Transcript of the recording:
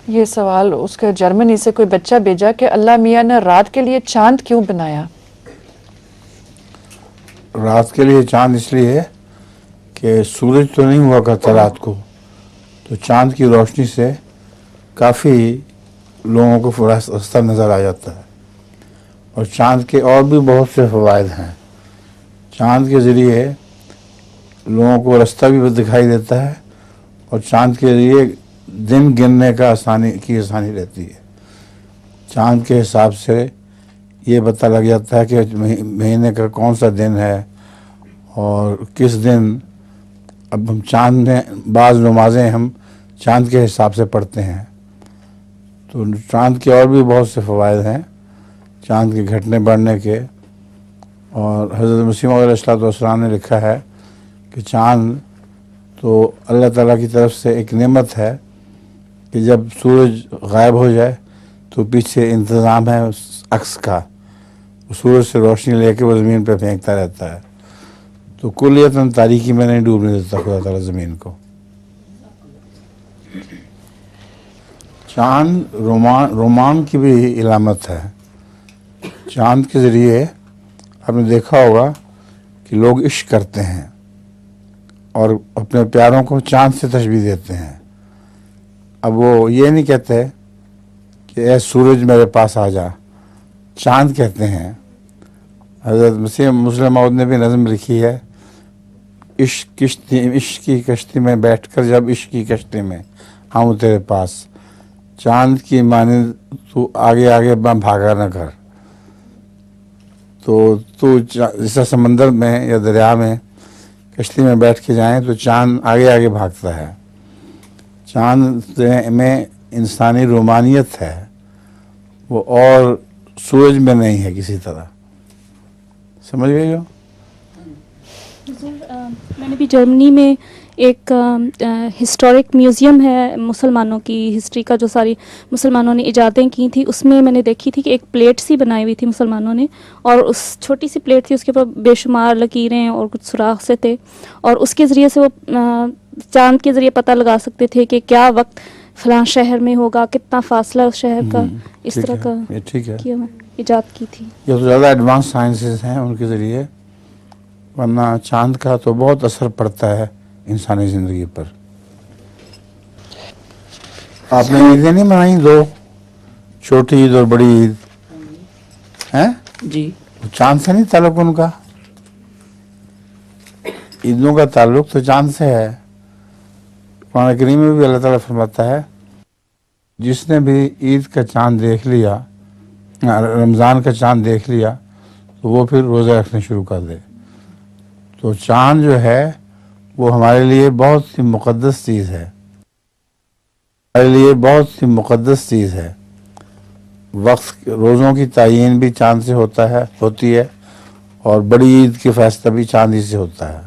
یہ سوال اس کا جرمنی سے کوئی بچہ بھیجا کہ اللہ میاں نے رات کے لیے چاند کیوں بنایا؟ رات کے لیے چاند اس لیے کہ سورج تو نہیں ہوا کرتا رات کو، تو چاند کی روشنی سے کافی لوگوں کو راستہ نظر آ جاتا ہے، اور چاند کے اور بھی بہت سے فوائد ہیں۔ چاند کے ذریعے لوگوں کو راستہ بھی دکھائی دیتا ہے، اور چاند کے ذریعے دن گننے کا آسانی رہتی ہے۔ چاند کے حساب سے یہ پتہ لگ جاتا ہے کہ مہینے کا کون سا دن ہے، اور کس دن اب ہم چاند میں بعض نمازیں ہم چاند کے حساب سے پڑھتے ہیں، تو چاند کے اور بھی بہت سے فوائد ہیں چاند کے گھٹنے بڑھنے کے۔ اور حضرت مسیح موعود علیہ السلام نے لکھا ہے کہ چاند تو اللہ تعالیٰ کی طرف سے ایک نعمت ہے کہ جب سورج غائب ہو جائے تو پیچھے انتظام ہے اس عکس کا، سورج سے روشنی لے کے وہ زمین پہ پھینکتا رہتا ہے، تو کلیتاً تاریکی میں نہیں ڈوبنے دیتا خدا تعالیٰ زمین کو۔ چاند رومان کی بھی علامت ہے۔ چاند کے ذریعے آپ نے دیکھا ہوگا کہ لوگ عشق کرتے ہیں اور اپنے پیاروں کو چاند سے تشبیہ دیتے ہیں۔ اب وہ یہ نہیں کہتے کہ اے سورج میرے پاس آ جا، چاند کہتے ہیں۔ حضرت مسلم موعود نے بھی نظم لکھی ہے، عشق کی کشتی میں بیٹھ کر جب عشق کی کشتی میں آؤں تیرے پاس، چاند کی مانند تو آگے آگے بھاگا نہ کر۔ تو جیسا سمندر میں یا دریا میں کشتی میں بیٹھ کے جائیں تو چاند آگے آگے بھاگتا ہے۔ چاند میں انسانی رومانیت ہے، وہ اور سورج میں نہیں ہے کسی طرح۔ سمجھ گئی ہو؟ میں نے بھی جرمنی میں ایک ہسٹورک میوزیم ہے مسلمانوں کی ہسٹری کا، جو ساری مسلمانوں نے ایجادیں کی تھی، اس میں نے دیکھی تھی کہ ایک پلیٹ سی بنائی ہوئی تھی مسلمانوں نے، اور اس چھوٹی سی پلیٹ تھی، اس کے اوپر بے شمار لکیریں اور کچھ سوراخ سے تھے، اور اس کے ذریعے سے وہ چاند کے ذریعے پتہ لگا سکتے تھے کہ کیا وقت فلاں شہر میں ہوگا، کتنا فاصلہ اس شہر کا، اس طرح کا کیا ایجاد کی تھی۔ یہ تو زیادہ ایڈوانس سائنسز ہیں ان کے ذریعے، ورنہ چاند کا تو بہت اثر پڑتا ہے انسانی زندگی پر۔ آپ نے عیدیں نہیں منائی دو، چھوٹی عید اور بڑی عید ہیں؟ جی چاند سے نہیں تعلق ان کا؟ عیدوں کا تعلق تو چاند سے ہے۔ قرآن کریم میں بھی اللہ تعالیٰ فرماتا ہے جس نے بھی عید کا چاند دیکھ لیا، رمضان کا چاند دیکھ لیا، تو وہ پھر روزہ رکھنے شروع کر دے۔ تو چاند جو ہے وہ ہمارے لیے بہت ہی مقدس چیز ہے، ہمارے لیے بہت ہی مقدس چیز ہے۔ وقت روزوں کی تعیین بھی چاند سے ہوتی ہے، اور بڑی عید کے فیصلہ بھی چاند ہی سے ہوتا ہے۔